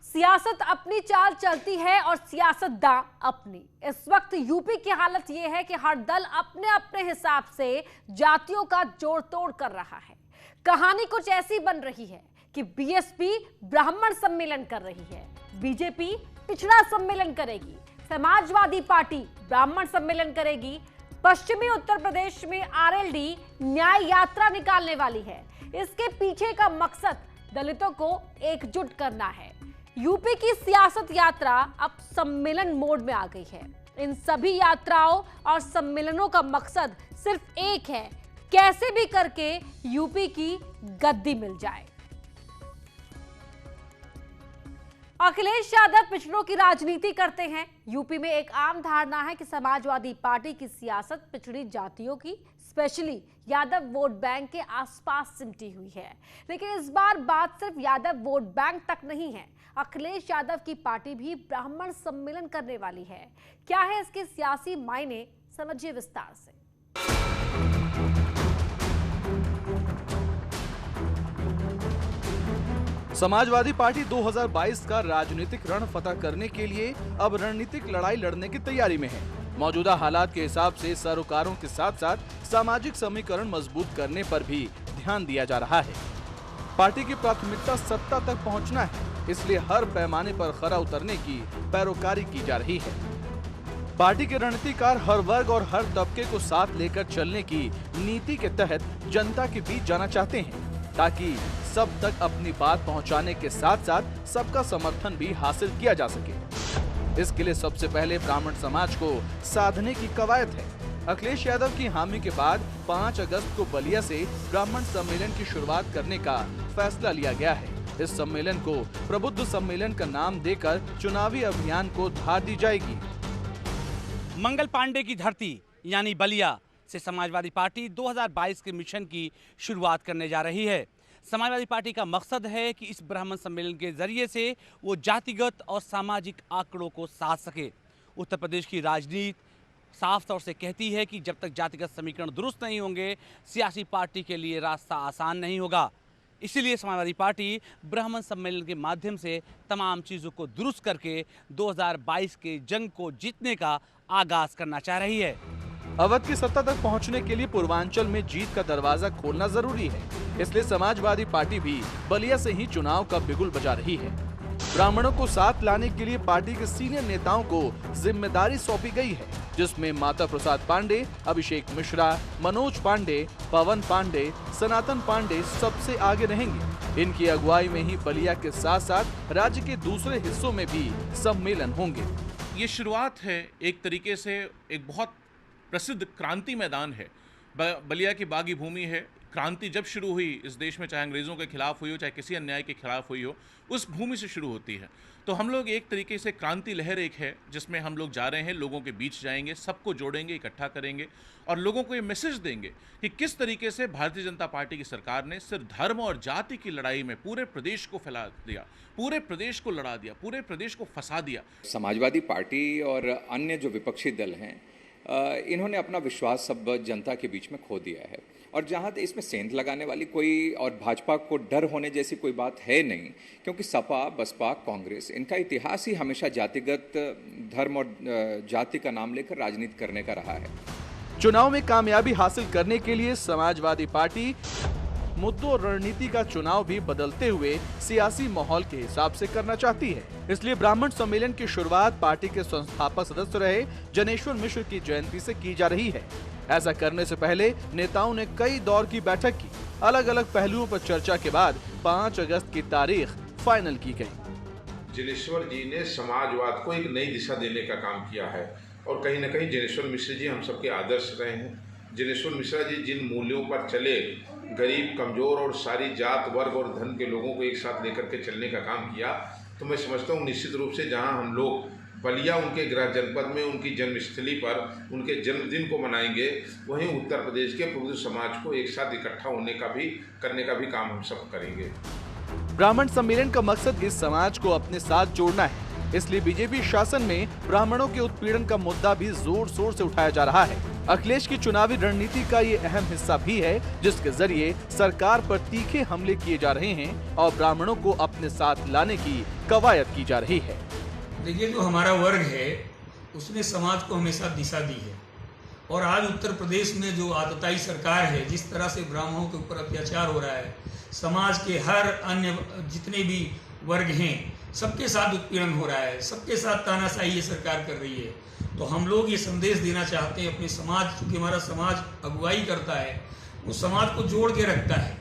सियासत अपनी चाल चलती है और सियासतदां अपनी। इस वक्त यूपी की हालत यह है कि हर दल अपने अपने हिसाब से जातियों का जोड़ तोड़ कर रहा है। कहानी कुछ ऐसी बन रही है कि बीएसपी ब्राह्मण सम्मेलन कर रही है, बीजेपी पिछड़ा सम्मेलन करेगी, समाजवादी पार्टी ब्राह्मण सम्मेलन करेगी, पश्चिमी उत्तर प्रदेश में आरएलडी न्याय यात्रा निकालने वाली है। इसके पीछे का मकसद दलितों को एकजुट करना है। यूपी की सियासत यात्रा अब सम्मेलन मोड में आ गई है। इन सभी यात्राओं और सम्मेलनों का मकसद सिर्फ एक है, कैसे भी करके यूपी की गद्दी मिल जाए। अखिलेश यादव पिछड़ों की राजनीति करते हैं। यूपी में एक आम धारणा है कि समाजवादी पार्टी की सियासत पिछड़ी जातियों की, स्पेशली यादव वोट बैंक के आसपास सिमटी हुई है। लेकिन इस बार बात सिर्फ यादव वोट बैंक तक नहीं है। अखिलेश यादव की पार्टी भी ब्राह्मण सम्मेलन करने वाली है। क्या है इसके सियासी मायने, समझिए विस्तार से। समाजवादी पार्टी 2022 का राजनीतिक रण फतह करने के लिए अब रणनीतिक लड़ाई लड़ने की तैयारी में है। मौजूदा हालात के हिसाब से सरोकारों के साथ साथ सामाजिक समीकरण मजबूत करने पर भी ध्यान दिया जा रहा है। पार्टी की प्राथमिकता सत्ता तक पहुंचना है, इसलिए हर पैमाने पर खरा उतरने की पैरोकारी की जा रही है। पार्टी के रणनीतिकार हर वर्ग और हर तबके को साथ लेकर चलने की नीति के तहत जनता के बीच जाना चाहते हैं, ताकि सब तक अपनी बात पहुंचाने के साथ साथ सबका समर्थन भी हासिल किया जा सके। इसके लिए सबसे पहले ब्राह्मण समाज को साधने की कवायद है। अखिलेश यादव की हामी के बाद 5 अगस्त को बलिया से ब्राह्मण सम्मेलन की शुरुआत करने का फैसला लिया गया है। इस सम्मेलन को प्रबुद्ध सम्मेलन का नाम देकर चुनावी अभियान को धार दी जाएगी। मंगल पांडे की धरती यानी बलिया से समाजवादी पार्टी 2022 के मिशन की शुरुआत करने जा रही है। समाजवादी पार्टी का मकसद है कि इस ब्राह्मण सम्मेलन के जरिए से वो जातिगत और सामाजिक आंकड़ों को साध सके। उत्तर प्रदेश की राजनीति साफ तौर से कहती है कि जब तक जातिगत समीकरण दुरुस्त नहीं होंगे, सियासी पार्टी के लिए रास्ता आसान नहीं होगा। इसीलिए समाजवादी पार्टी ब्राह्मण सम्मेलन के माध्यम से तमाम चीज़ों को दुरुस्त करके 2022 के जंग को जीतने का आगाज करना चाह रही है। अवध की सत्ता तक पहुंचने के लिए पूर्वांचल में जीत का दरवाजा खोलना जरूरी है, इसलिए समाजवादी पार्टी भी बलिया से ही चुनाव का बिगुल बजा रही है। ब्राह्मणों को साथ लाने के लिए पार्टी के सीनियर नेताओं को जिम्मेदारी सौंपी गई है, जिसमें माता प्रसाद पांडे, अभिषेक मिश्रा, मनोज पांडे, पवन पांडे, सनातन पांडे सबसे आगे रहेंगे। इनकी अगुवाई में ही बलिया के साथ साथ राज्य के दूसरे हिस्सों में भी सम्मेलन होंगे। ये शुरुआत है, एक तरीके से एक बहुत प्रसिद्ध क्रांति मैदान है। बलिया की बागी भूमि है। क्रांति जब शुरू हुई इस देश में, चाहे अंग्रेज़ों के खिलाफ हुई हो, चाहे किसी अन्याय के खिलाफ हुई हो, उस भूमि से शुरू होती है। तो हम लोग एक तरीके से क्रांति लहर एक है जिसमें हम लोग जा रहे हैं, लोगों के बीच जाएंगे, सबको जोड़ेंगे, इकट्ठा करेंगे और लोगों को ये मैसेज देंगे कि किस तरीके से भारतीय जनता पार्टी की सरकार ने सिर्फ धर्म और जाति की लड़ाई में पूरे प्रदेश को फैला दिया, पूरे प्रदेश को लड़ा दिया, पूरे प्रदेश को फंसा दिया। समाजवादी पार्टी और अन्य जो विपक्षी दल हैं, इन्होंने अपना विश्वास सब जनता के बीच में खो दिया है। और जहाँ इसमें सेंध लगाने वाली कोई और भाजपा को डर होने जैसी कोई बात है नहीं, क्योंकि सपा, बसपा, कांग्रेस, इनका इतिहास ही हमेशा जातिगत धर्म और जाति का नाम लेकर राजनीति करने का रहा है। चुनाव में कामयाबी हासिल करने के लिए समाजवादी पार्टी मुद्दों और रणनीति का चुनाव भी बदलते हुए सियासी माहौल के हिसाब से करना चाहती है। इसलिए ब्राह्मण सम्मेलन की शुरुआत पार्टी के संस्थापक सदस्य रहे जनेश्वर मिश्र की जयंती से की जा रही है। ऐसा करने से पहले नेताओं ने कई दौर की बैठक की। अलग अलग पहलुओं पर चर्चा के बाद 5 अगस्त की तारीख फाइनल की गई। जनेश्वर जी ने समाजवाद को एक नई दिशा देने का काम किया है और कहीं न कहीं जनेश्वर मिश्र जी हम सबके आदर्श रहे हैं। जनेश्वर मिश्रा जी जिन मूल्यों पर चले, गरीब, कमजोर और सारी जात, वर्ग और धन के लोगों को एक साथ लेकर के चलने का काम किया, तो मैं समझता हूँ निश्चित रूप से जहाँ हम लोग बलिया उनके गृह जनपद में उनकी जन्मस्थली पर उनके जन्मदिन को मनाएंगे, वहीं उत्तर प्रदेश के प्रबुद्ध समाज को एक साथ इकट्ठा होने का भी, करने का भी काम हम सब करेंगे। ब्राह्मण सम्मेलन का मकसद इस समाज को अपने साथ जोड़ना है, इसलिए बीजेपी शासन में ब्राह्मणों के उत्पीड़न का मुद्दा भी जोर शोर से उठाया जा रहा है। अखिलेश की चुनावी रणनीति का ये अहम हिस्सा भी है, जिसके जरिए सरकार पर तीखे हमले किए जा रहे हैं और ब्राह्मणों को अपने साथ लाने की कवायद की जा रही है। देखिए, जो हमारा वर्ग है उसने समाज को हमेशा दिशा दी है, और आज उत्तर प्रदेश में जो आतताई सरकार है, जिस तरह से ब्राह्मणों के ऊपर अत्याचार हो रहा है, समाज के हर अन्य जितने भी वर्ग हैं सबके साथ उत्पीड़न हो रहा है, सबके साथ तानाशाही ये सरकार कर रही है। तो हम लोग ये संदेश देना चाहते हैं अपने समाज, क्योंकि हमारा समाज अगुवाई करता है, वो समाज को जोड़ के रखता है।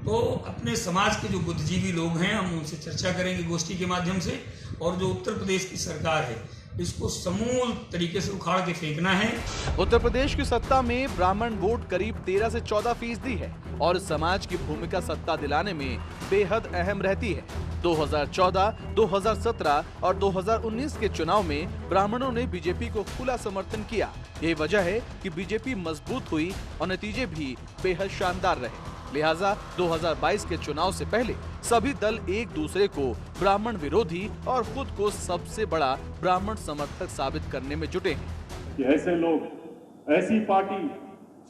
तो अपने समाज के जो बुद्धिजीवी लोग हैं, हम उनसे चर्चा करेंगे गोष्ठी के माध्यम से, और जो उत्तर प्रदेश की सरकार है इसको समूल तरीके से उखाड़ के फेंकना है। उत्तर प्रदेश की सत्ता में ब्राह्मण वोट करीब 13 से 14% है और समाज की भूमिका सत्ता दिलाने में बेहद अहम रहती है। 2014, 2017 और 2019 के चुनाव में ब्राह्मणों ने बीजेपी को खुला समर्थन किया। यही वजह है कि बीजेपी मजबूत हुई और नतीजे भी बेहद शानदार रहे। लिहाजा 2022 के चुनाव से पहले सभी दल एक दूसरे को ब्राह्मण विरोधी और खुद को सबसे बड़ा ब्राह्मण समर्थक साबित करने में जुटे हैं। कि ऐसे लोग, ऐसी पार्टी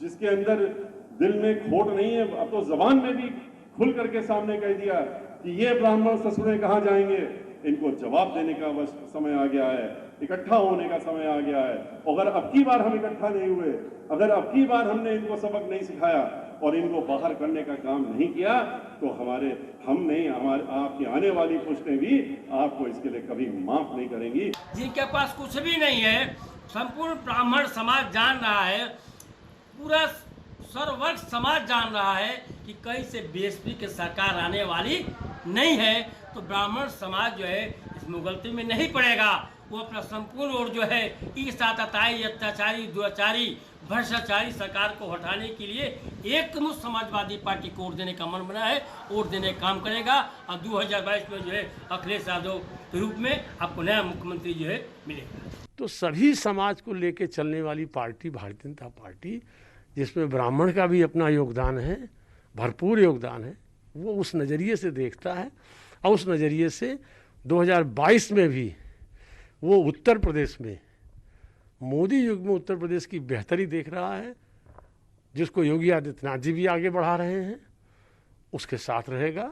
जिसके अंदर दिल में खोट नहीं है, अब तो जबान में भी खुल करके सामने कह दिया कि ये ब्राह्मण ससुरे कहाँ जाएंगे, इनको जवाब देने का समय आ गया है, इकट्ठा होने का समय आ गया है। अगर अब की बार हम इकट्ठा नहीं हुए, अगर अब की बार हमने इनको सबक नहीं सिखाया और इनको बाहर करने का काम नहीं किया, तो हमारे आपकी आने वाली पुश्तें भी आपको इसके लिए कभी माफ नहीं करेंगी। जिनके पास कुछ भी नहीं है, संपूर्ण ब्राह्मण समाज जान रहा है, पूरा सर्ववर्ग समाज जान रहा है कि कहीं से बीएसपी की सरकार आने वाली नहीं है, तो ब्राह्मण समाज जो है इस मुगलती में नहीं पड़ेगा। वो अपना संपूर्ण और जो है इस आतताई, अत्याचारी, दुराचारी, भ्रष्टाचारी सरकार को हटाने के लिए एकमुश्त समाजवादी पार्टी को वोट देने का मन बना है, वोट देने का काम करेगा। और 2022 में जो है अखिलेश यादव के रूप में आपको नया मुख्यमंत्री जो है मिलेगा। तो सभी समाज को लेकर चलने वाली पार्टी भारतीय जनता पार्टी, जिसमें ब्राह्मण का भी अपना योगदान है, भरपूर योगदान है, वो उस नज़रिए से देखता है। और उस नज़रिए से 2022 में भी वो उत्तर प्रदेश में मोदी युग में उत्तर प्रदेश की बेहतरी देख रहा है, जिसको योगी आदित्यनाथ जी भी आगे बढ़ा रहे हैं, उसके साथ रहेगा।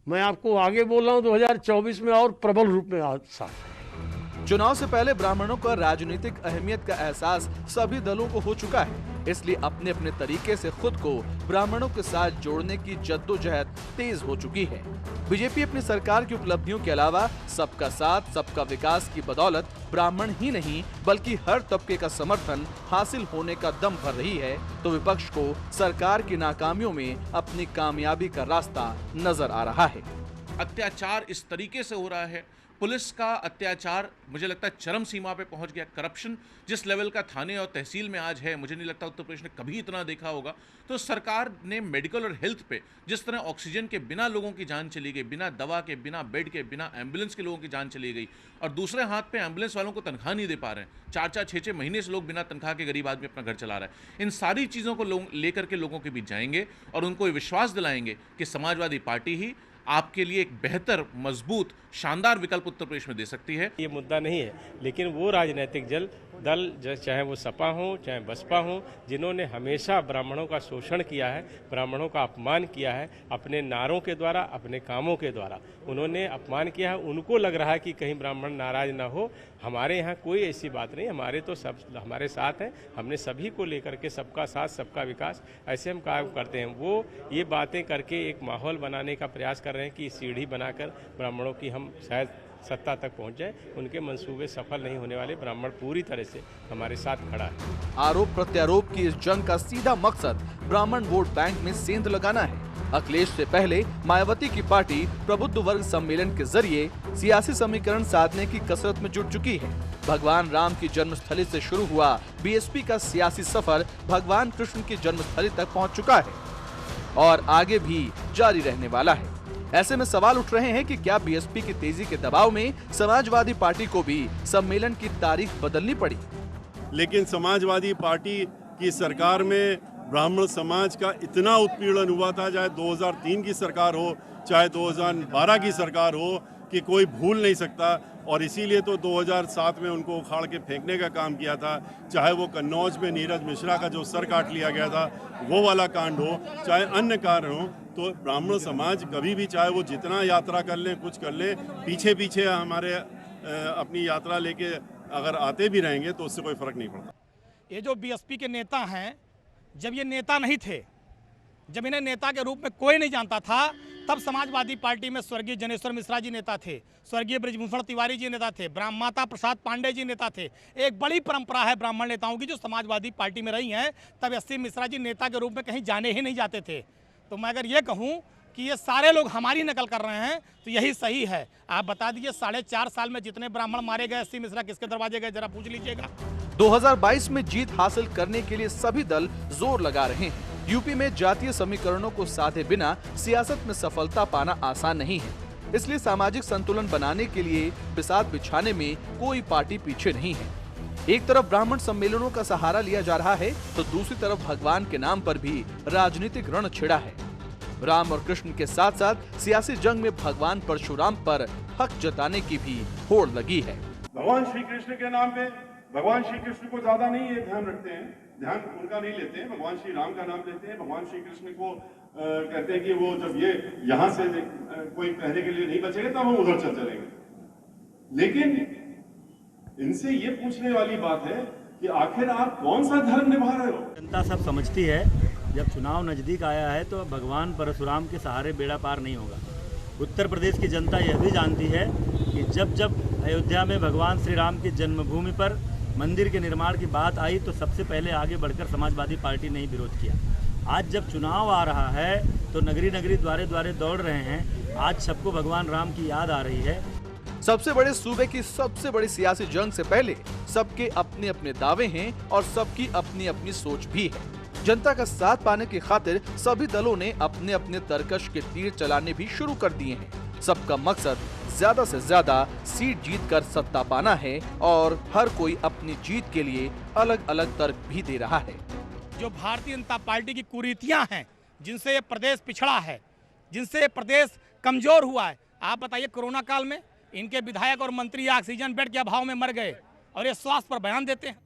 मैं आपको आगे बोल रहा हूँ 2024 में और प्रबल रूप में साथ। चुनाव से पहले ब्राह्मणों का राजनीतिक अहमियत का एहसास सभी दलों को हो चुका है, इसलिए अपने अपने तरीके से खुद को ब्राह्मणों के साथ जोड़ने की जद्दोजहद तेज हो चुकी है। बीजेपी अपनी सरकार की उपलब्धियों के अलावा सबका साथ सबका विकास की बदौलत ब्राह्मण ही नहीं बल्कि हर तबके का समर्थन हासिल होने का दम भर रही है, तो विपक्ष को सरकार की नाकामियों में अपनी कामयाबी का रास्ता नजर आ रहा है। अत्याचार इस तरीके से हो रहा है, पुलिस का अत्याचार मुझे लगता है चरम सीमा पे पहुंच गया। करप्शन जिस लेवल का थाने और तहसील में आज है, मुझे नहीं लगता उत्तर प्रदेश ने कभी इतना देखा होगा। तो सरकार ने मेडिकल और हेल्थ पे जिस तरह ऑक्सीजन के बिना लोगों की जान चली गई, बिना दवा के, बिना बेड के, बिना एम्बुलेंस के लोगों की जान चली गई, और दूसरे हाथ पे एम्बुलेंस वालों को तनख्वाह नहीं दे पा रहे हैं। 4-4, 6-6 महीने से लोग बिना तनख्वाह के गरीब आदमी अपना घर चला रहा है। इन सारी चीज़ों को लेकर के लोगों के बीच जाएंगे और उनको ये विश्वास दिलाएंगे कि समाजवादी पार्टी ही आपके लिए एक बेहतर, मजबूत, शानदार विकल्प उत्तर प्रदेश में दे सकती है। ये मुद्दा नहीं है, लेकिन वो राजनीतिक दल चाहे वो सपा हो चाहे बसपा हो, जिन्होंने हमेशा ब्राह्मणों का शोषण किया है, ब्राह्मणों का अपमान किया है, अपने नारों के द्वारा, अपने कामों के द्वारा उन्होंने अपमान किया है। उनको लग रहा है कि कहीं ब्राह्मण नाराज ना हो। हमारे यहाँ कोई ऐसी बात नहीं, हमारे तो सब हमारे साथ हैं। हमने सभी को लेकर के सबका साथ सबका विकास ऐसे हम काम करते हैं। वो ये बातें करके एक माहौल बनाने का प्रयास कर रहे हैं कि सीढ़ी बनाकर ब्राह्मणों की हम शायद सत्ता तक पहुंच जाए। उनके मंसूबे सफल नहीं होने वाले। ब्राह्मण पूरी तरह से हमारे साथ खड़ा है। आरोप प्रत्यारोप की इस जंग का सीधा मकसद ब्राह्मण वोट बैंक में सेंध लगाना है। अखिलेश से पहले मायावती की पार्टी प्रबुद्ध वर्ग सम्मेलन के जरिए सियासी समीकरण साधने की कसरत में जुट चुकी है। भगवान राम की जन्मस्थली से शुरू हुआ बीएसपी का सियासी सफर भगवान कृष्ण की जन्मस्थली तक पहुंच चुका है और आगे भी जारी रहने वाला है। ऐसे में सवाल उठ रहे हैं कि क्या बीएसपी की तेजी के दबाव में समाजवादी पार्टी को भी सम्मेलन की तारीख बदलनी पड़ी। लेकिन समाजवादी पार्टी की सरकार में ब्राह्मण समाज का इतना उत्पीड़न हुआ था, चाहे 2003 की सरकार हो चाहे 2012 की सरकार हो, कि कोई भूल नहीं सकता। और इसीलिए तो 2007 में उनको उखाड़ के फेंकने का काम किया था। चाहे वो कन्नौज में नीरज मिश्रा का जो सर काट लिया गया था वो वाला कांड हो, चाहे अन्य कारण हो, तो ब्राह्मण समाज कभी भी, चाहे वो जितना यात्रा कर लें, कुछ कर लें, पीछे पीछे हमारे अपनी यात्रा लेके अगर आते भी रहेंगे तो उससे कोई फर्क नहीं पड़ता। ये जो बीएसपी के नेता हैं, जब ये नेता नहीं थे, जब इन्हें नेता के रूप में कोई नहीं जानता था, तब समाजवादी पार्टी में स्वर्गीय जनेश्वर मिश्रा जी नेता थे, स्वर्गीय बृजभूषण तिवारी जी नेता थे, माता प्रसाद पांडे जी नेता थे। एक बड़ी परंपरा है ब्राह्मण नेताओं की जो समाजवादी पार्टी में रही हैं। तब एससी मिश्रा जी नेता के रूप में कहीं जाने ही नहीं जाते थे। तो मैं अगर ये कहूँ कि ये सारे लोग हमारी नकल कर रहे हैं तो यही सही है। आप बता दीजिए 4.5 साल में जितने ब्राह्मण मारे गए, एससी मिश्रा किसके दरवाजे गए, जरा पूछ लीजिएगा। 2022 में जीत हासिल करने के लिए सभी दल जोर लगा रहे हैं। यूपी में जातीय समीकरणों को साधे बिना सियासत में सफलता पाना आसान नहीं है, इसलिए सामाजिक संतुलन बनाने के लिए बिसात बिछाने में कोई पार्टी पीछे नहीं है। एक तरफ ब्राह्मण सम्मेलनों का सहारा लिया जा रहा है तो दूसरी तरफ भगवान के नाम पर भी राजनीतिक रण छिड़ा है। राम और कृष्ण के साथ साथ सियासी जंग में भगवान परशुराम पर हक जताने की भी होड़ लगी है। भगवान श्री कृष्ण के नाम पे भगवान श्री कृष्ण को ज्यादा नहीं ये ध्यान रखते हैं, ध्यान उनका नहीं लेते हैं, भगवान श्री राम का नाम लेते हैं। भगवान श्री कृष्ण को कहते हैं कि वो जब ये यहाँ से कोई कहने के लिए नहीं बचेगा तब हम उधर चलेंगे। लेकिन इनसे ये पूछने वाली बात है कि आखिर आप कौन सा धर्म निभा रहे हो? जनता सब समझती है, जब चुनाव नजदीक आया है तो भगवान परशुराम के सहारे बेड़ा पार नहीं होगा। उत्तर प्रदेश की जनता यह भी जानती है कि जब जब अयोध्या में भगवान श्री राम की जन्मभूमि पर मंदिर के निर्माण की बात आई तो सबसे पहले आगे बढ़कर समाजवादी पार्टी ने ही विरोध किया। आज जब चुनाव आ रहा है तो नगरी नगरी द्वारे द्वारे दौड़ रहे हैं। आज सबको भगवान राम की याद आ रही है। सबसे बड़े सूबे की सबसे बड़ी सियासी जंग से पहले सबके अपने अपने दावे हैं और सबकी अपनी अपनी सोच भी है। जनता का साथ पाने की खातिर सभी दलों ने अपने अपने तरकश के तीर चलाने भी शुरू कर दिए हैं। सबका मकसद ज्यादा से ज्यादा सीट जीत कर सत्ता पाना है और हर कोई अपनी जीत के लिए अलग अलग तर्क भी दे रहा है। जो भारतीय जनता पार्टी की कुरीतियां हैं, जिनसे ये प्रदेश पिछड़ा है, जिनसे ये प्रदेश कमजोर हुआ है, आप बताइए कोरोना काल में इनके विधायक और मंत्री ऑक्सीजन बेड के अभाव में मर गए और ये स्वास्थ्य पर बयान देते हैं।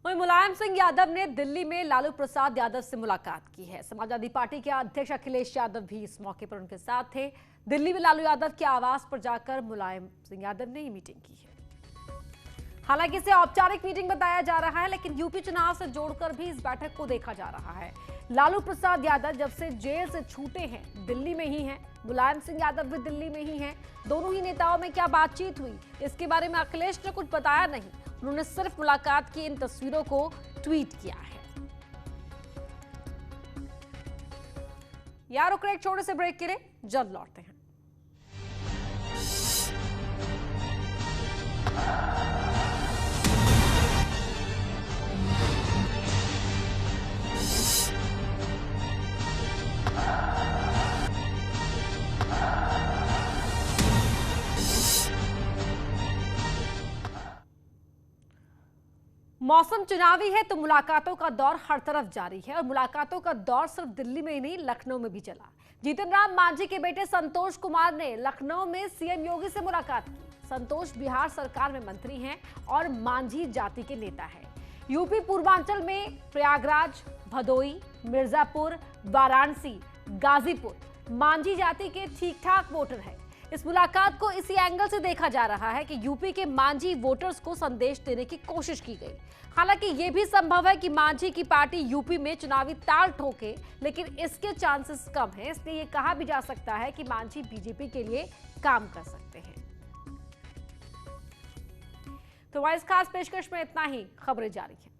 वहीं मुलायम सिंह यादव ने दिल्ली में लालू प्रसाद यादव से मुलाकात की है। समाजवादी पार्टी के अध्यक्ष अखिलेश यादव भी इस मौके पर उनके साथ थे। दिल्ली में लालू यादव के आवास पर जाकर मुलायम सिंह यादव ने ये मीटिंग की है। हालांकि इसे औपचारिक मीटिंग बताया जा रहा है, लेकिन यूपी चुनाव से जोड़कर भी इस बैठक को देखा जा रहा है। लालू प्रसाद यादव जब से जेल से छूटे हैं दिल्ली में ही हैं, मुलायम सिंह यादव भी दिल्ली में ही हैं। दोनों ही नेताओं में क्या बातचीत हुई इसके बारे में अखिलेश ने कुछ बताया नहीं। उन्होंने सिर्फ मुलाकात की इन तस्वीरों को ट्वीट किया है। यार रुक एक छोटे से ब्रेक के लिए, जल्द लौटते हैं। मौसम चुनावी है तो मुलाकातों का दौर हर तरफ जारी है और मुलाकातों का दौर सिर्फ दिल्ली में ही नहीं, लखनऊ में भी चला। जीतन राम मांझी के बेटे संतोष कुमार ने लखनऊ में सीएम योगी से मुलाकात की। संतोष बिहार सरकार में मंत्री हैं और मांझी जाति के नेता हैं। यूपी पूर्वांचल में प्रयागराज, भदोई, मिर्जापुर, वाराणसी, गाजीपुर मांझी जाति के ठीक ठाक वोटर हैं। इस मुलाकात को इसी एंगल से देखा जा रहा है कि यूपी के मांझी वोटर्स को संदेश देने की कोशिश की गई। हालांकि यह भी संभव है कि मांझी की पार्टी यूपी में चुनावी ताल ठोके, लेकिन इसके चांसेस कम हैं। इसलिए यह कहा भी जा सकता है कि मांझी बीजेपी के लिए काम कर सकते हैं। तो इस खास पेशकश में इतना ही। खबरें जारी हैं।